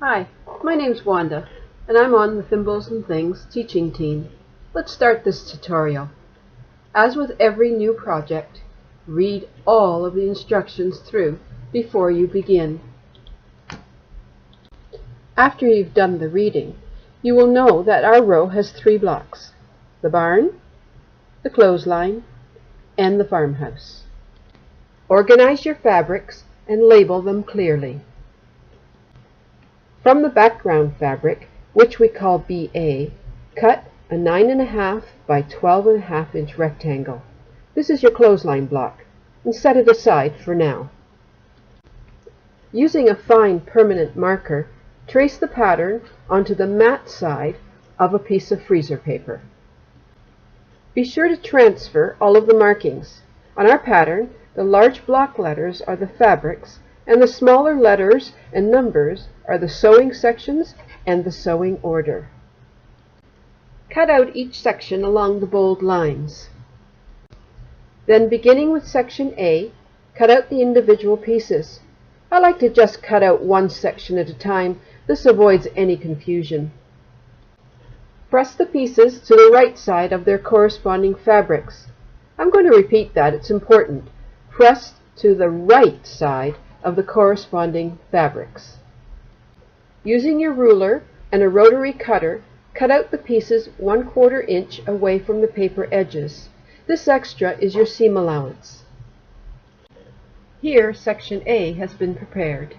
Hi, my name's Wanda, and I'm on the Thimbles and Things teaching team. Let's start this tutorial. As with every new project, read all of the instructions through before you begin. After you've done the reading, you will know that our row has 3 blocks: the barn, the clothesline, and the farmhouse. Organize your fabrics and label them clearly. From the background fabric, which we call BA, cut a 9.5 by 12.5 inch rectangle. This is your clothesline block, and set it aside for now. Using a fine permanent marker, trace the pattern onto the matte side of a piece of freezer paper. Be sure to transfer all of the markings. On our pattern, the large block letters are the fabrics, and the smaller letters and numbers are the sewing sections and the sewing order. Cut out each section along the bold lines. Then, beginning with section A, cut out the individual pieces. I like to just cut out one section at a time. This avoids any confusion. Press the pieces to the right side of their corresponding fabrics. I'm going to repeat that, it's important. Press to the right side of the corresponding fabrics. Using your ruler and a rotary cutter, cut out the pieces 1/4 inch away from the paper edges. This extra is your seam allowance. Here, section A has been prepared.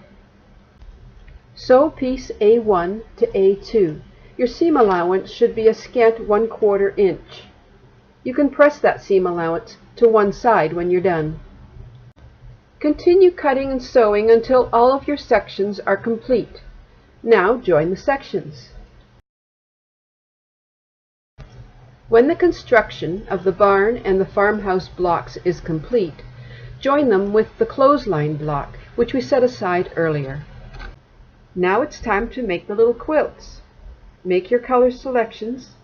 Sew piece A1 to A2. Your seam allowance should be a scant 1/4 inch. You can press that seam allowance to one side when you're done. Continue cutting and sewing until all of your sections are complete. Now join the sections. When the construction of the barn and the farmhouse blocks is complete, join them with the clothesline block, which we set aside earlier. Now it's time to make the little quilts. Make your color selections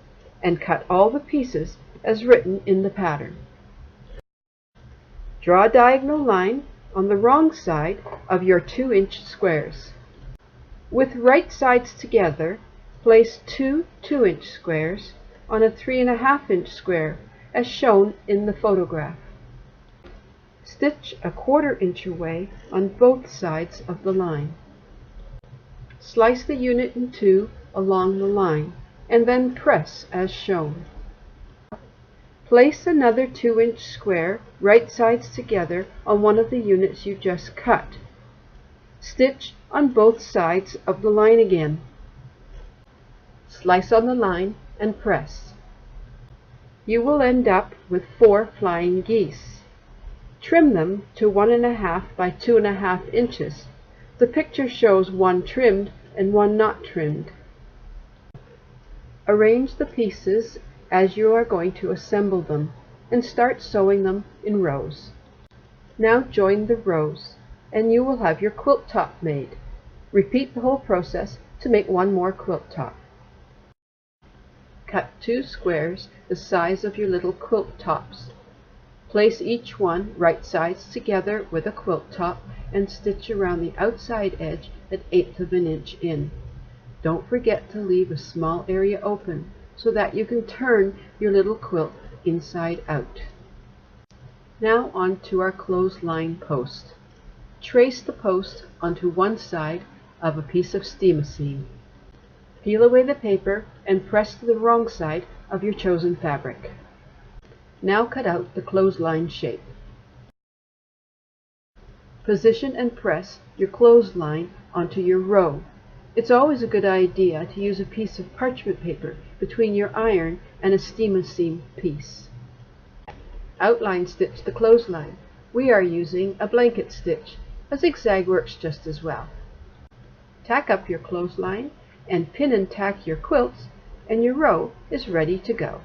and cut all the pieces as written in the pattern. Draw a diagonal line on the wrong side of your 2-inch squares. With right sides together, place 2 2-inch squares on a 3.5-inch square as shown in the photograph. Stitch a 1/4 inch away on both sides of the line. Slice the unit in 2 along the line, and then press as shown. Place another 2-inch square right sides together on one of the units you just cut. Stitch on both sides of the line again. Slice on the line and press. You will end up with 4 flying geese. Trim them to 1.5 by 2.5 inches. The picture shows one trimmed and one not trimmed. Arrange the pieces as you are going to assemble them, and start sewing them in rows. Now join the rows, and you will have your quilt top made. Repeat the whole process to make one more quilt top. Cut 2 squares the size of your little quilt tops. Place each one right sides together with a quilt top and stitch around the outside edge at 1/8 of an inch in. Don't forget to leave a small area open so that you can turn your little quilt inside out. Now on to our clothesline post. Trace the post onto one side of a piece of steam-a-seam. Peel away the paper and press to the wrong side of your chosen fabric. Now cut out the clothesline shape. Position and press your clothesline onto your row. It's always a good idea to use a piece of parchment paper between your iron and a steam-a-seam piece. Outline stitch the clothesline. We are using a blanket stitch. A zigzag works just as well. Tack up your clothesline and pin and tack your quilts, and your row is ready to go.